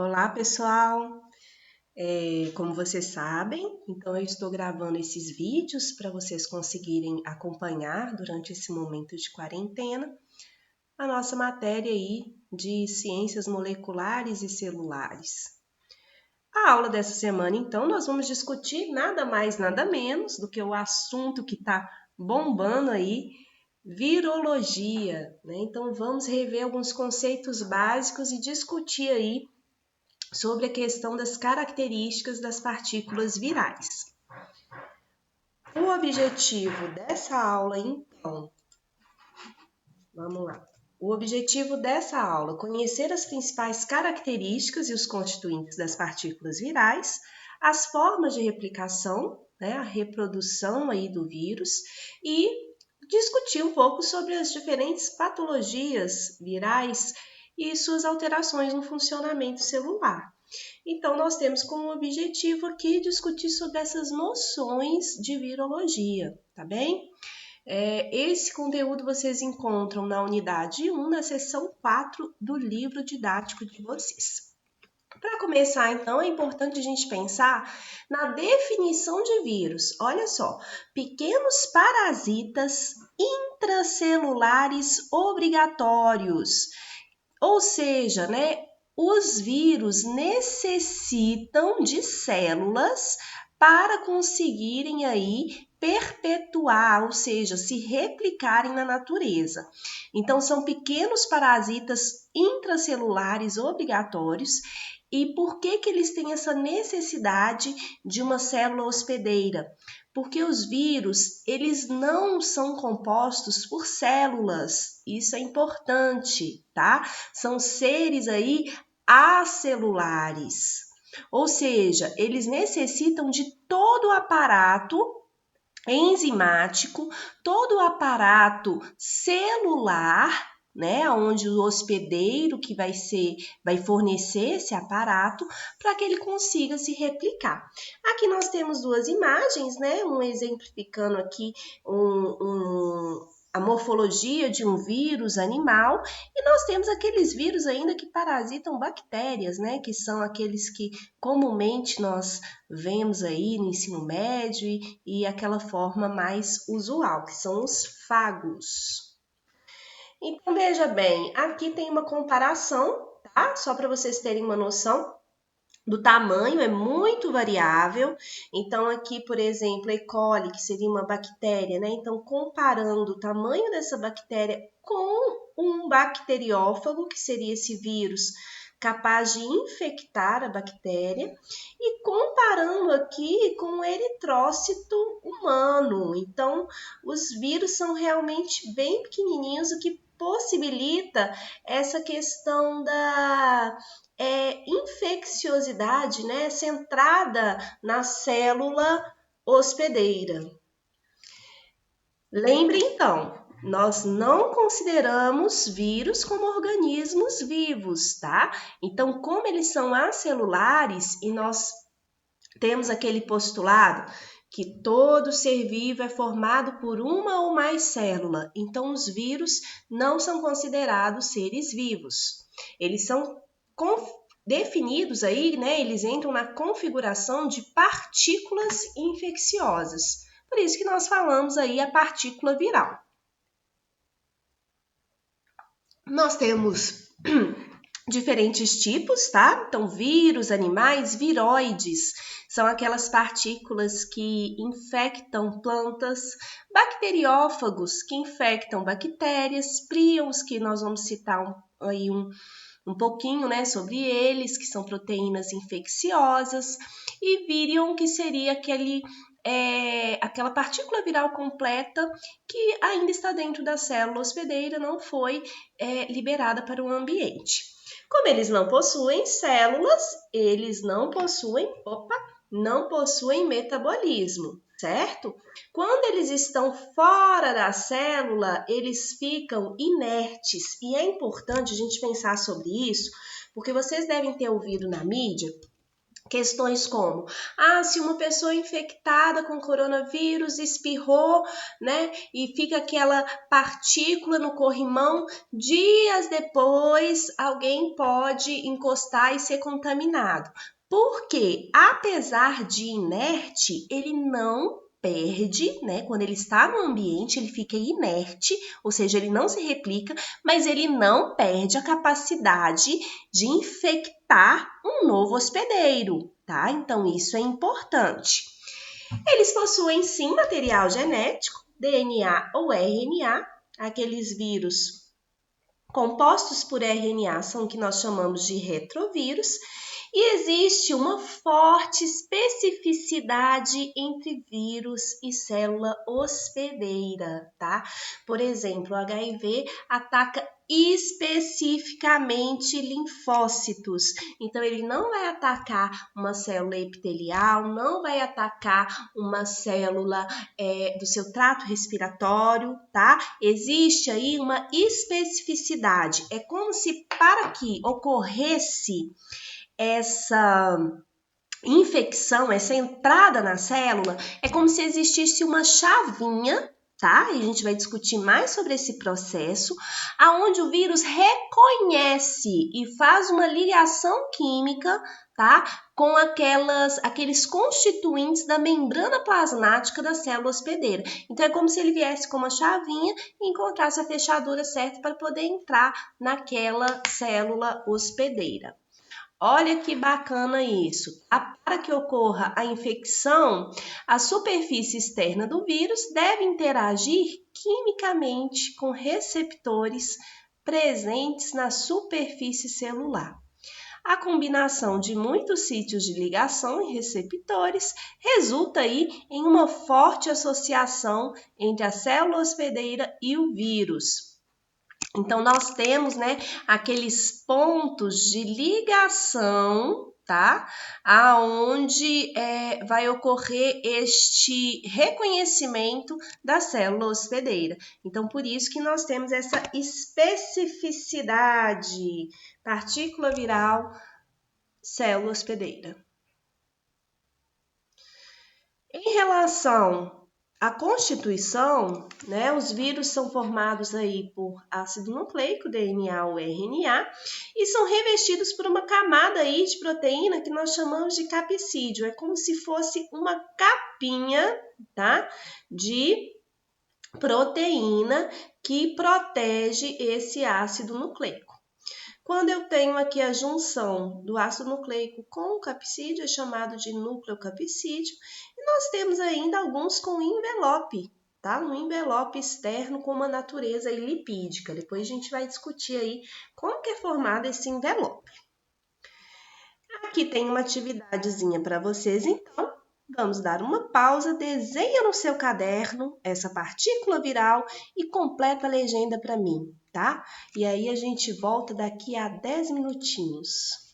Olá, pessoal! Como vocês sabem, então eu estou gravando esses vídeos para vocês conseguirem acompanhar durante esse momento de quarentena a nossa matéria aí de ciências moleculares e celulares. A aula dessa semana, então, nós vamos discutir nada mais, nada menos do que o assunto que está bombando aí, virologia, né? Então, vamos rever alguns conceitos básicos e discutir aí sobre a questão das características das partículas virais. O objetivo dessa aula, então, vamos lá. O objetivo dessa aula é conhecer as principais características e os constituintes das partículas virais, as formas de replicação, né, a reprodução aí do vírus e discutir um pouco sobre as diferentes patologias virais e suas alterações no funcionamento celular. Então, nós temos como objetivo aqui discutir sobre essas noções de virologia, tá bem? Esse conteúdo vocês encontram na unidade 1, na seção 4 do livro didático de vocês. Para começar, então, é importante a gente pensar na definição de vírus. Olha só, pequenos parasitas intracelulares obrigatórios, ou seja, né, os vírus necessitam de células para conseguirem aí perpetuar, ou seja, se replicarem na natureza. Então, são pequenos parasitas intracelulares obrigatórios. E por que eles têm essa necessidade de uma célula hospedeira? Porque os vírus, eles não são compostos por células. Isso é importante, tá? São seres aí acelulares. Ou seja, eles necessitam de todo o aparato enzimático, todo o aparato celular, né, onde o hospedeiro que vai fornecer esse aparato para que ele consiga se replicar. Aqui nós temos duas imagens, né, um exemplificando aqui a morfologia de um vírus animal, e nós temos aqueles vírus ainda que parasitam bactérias, né, que são aqueles que comumente nós vemos aí no ensino médio e aquela forma mais usual, que são os fagos. Então, veja bem, aqui tem uma comparação, tá? Só para vocês terem uma noção do tamanho, é muito variável. Então, aqui, por exemplo, E. coli, que seria uma bactéria, né? Então, comparando o tamanho dessa bactéria com um bacteriófago, que seria esse vírus capaz de infectar a bactéria, e comparando aqui com o eritrócito humano. Então, os vírus são realmente bem pequenininhos, o que possibilita essa questão da infecciosidade, né, centrada na célula hospedeira. Lembre então, nós não consideramos vírus como organismos vivos, tá? Então, como eles são acelulares e nós temos aquele postulado que todo ser vivo é formado por uma ou mais células, então os vírus não são considerados seres vivos. Eles são definidos aí, né? Eles entram na configuração de partículas infecciosas. Por isso que nós falamos aí a partícula viral. Nós temos diferentes tipos, tá? Então, vírus, animais, viroides são aquelas partículas que infectam plantas, bacteriófagos que infectam bactérias, príons, que nós vamos citar aí um pouquinho, né, sobre eles, que são proteínas infecciosas, e virion, que seria aquela partícula viral completa que ainda está dentro da célula hospedeira, não foi liberada para o ambiente. Como eles não possuem células, eles não possuem metabolismo, certo? Quando eles estão fora da célula, eles ficam inertes. E é importante a gente pensar sobre isso, porque vocês devem ter ouvido na mídia Questões como, se uma pessoa infectada com coronavírus espirrou, né, e fica aquela partícula no corrimão, dias depois alguém pode encostar e ser contaminado. Porque, apesar de inerte, ele não perde, né? Quando ele está no ambiente, ele fica inerte, ou seja, ele não se replica, mas ele não perde a capacidade de infectar um novo hospedeiro, tá? Então isso é importante. Eles possuem sim material genético, DNA ou RNA, aqueles vírus compostos por RNA são o que nós chamamos de retrovírus, e existe uma forte especificidade entre vírus e célula hospedeira, tá? Por exemplo, o HIV ataca especificamente linfócitos. Então, ele não vai atacar uma célula epitelial, não vai atacar uma célula do seu trato respiratório, tá? Existe aí uma especificidade. É como se para que ocorresse essa infecção, essa entrada na célula, é como se existisse uma chavinha, tá? E a gente vai discutir mais sobre esse processo, aonde o vírus reconhece e faz uma ligação química, tá? Com aqueles constituintes da membrana plasmática da célula hospedeira. Então, é como se ele viesse com uma chavinha e encontrasse a fechadura certa para poder entrar naquela célula hospedeira. Olha que bacana isso. Para que ocorra a infecção, a superfície externa do vírus deve interagir quimicamente com receptores presentes na superfície celular. A combinação de muitos sítios de ligação e receptores resulta aí em uma forte associação entre a célula hospedeira e o vírus. Então, nós temos, né, aqueles pontos de ligação, tá? Aonde vai ocorrer este reconhecimento da célula hospedeira. Então, por isso que nós temos essa especificidade, partícula viral, célula hospedeira. Em relação à constituição, né, os vírus são formados aí por ácido nucleico, DNA ou RNA, e são revestidos por uma camada aí de proteína que nós chamamos de capsídeo. É como se fosse uma capinha, tá, de proteína que protege esse ácido nucleico. Quando eu tenho aqui a junção do ácido nucleico com o capsídeo, é chamado de nucleocapsídeo, e nós temos ainda alguns com envelope, tá? Um envelope externo com uma natureza lipídica. Depois a gente vai discutir aí como que é formado esse envelope. Aqui tem uma atividadezinha para vocês, então. Vamos dar uma pausa, desenha no seu caderno essa partícula viral e completa a legenda para mim, tá? E aí a gente volta daqui a 10 minutinhos.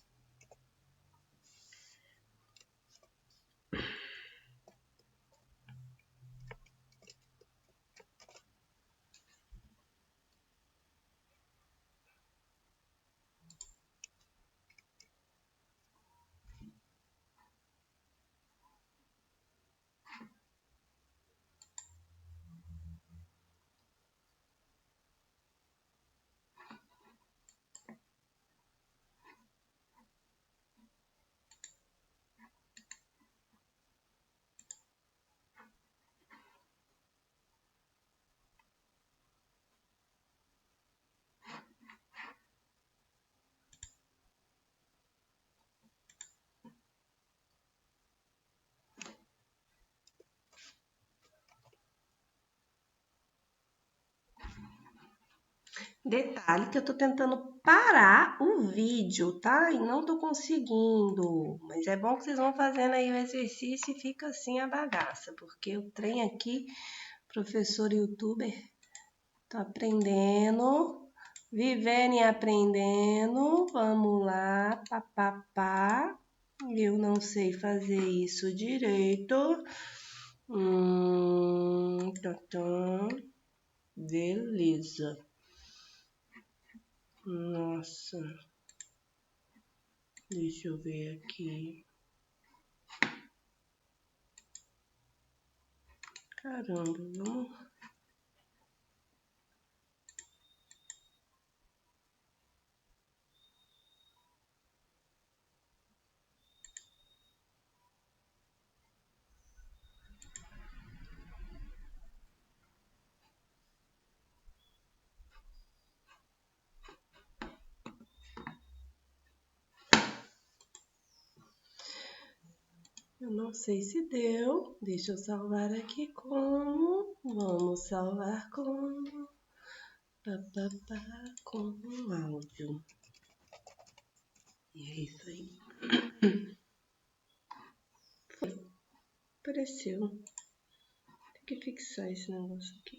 Detalhe que eu tô tentando parar o vídeo, tá? E não tô conseguindo. Mas é bom que vocês vão fazendo aí o exercício e fica assim a bagaça. Porque o trem aqui, professor youtuber, tô aprendendo, vivendo e aprendendo. Vamos lá, papapá. Eu não sei fazer isso direito. Tá. Beleza. Nossa, deixa eu ver aqui. Caramba, vamos. Eu não sei se deu. Deixa eu salvar aqui como. Vamos salvar como. Com áudio. E é isso aí. Foi. Apareceu. Tem que fixar esse negócio aqui.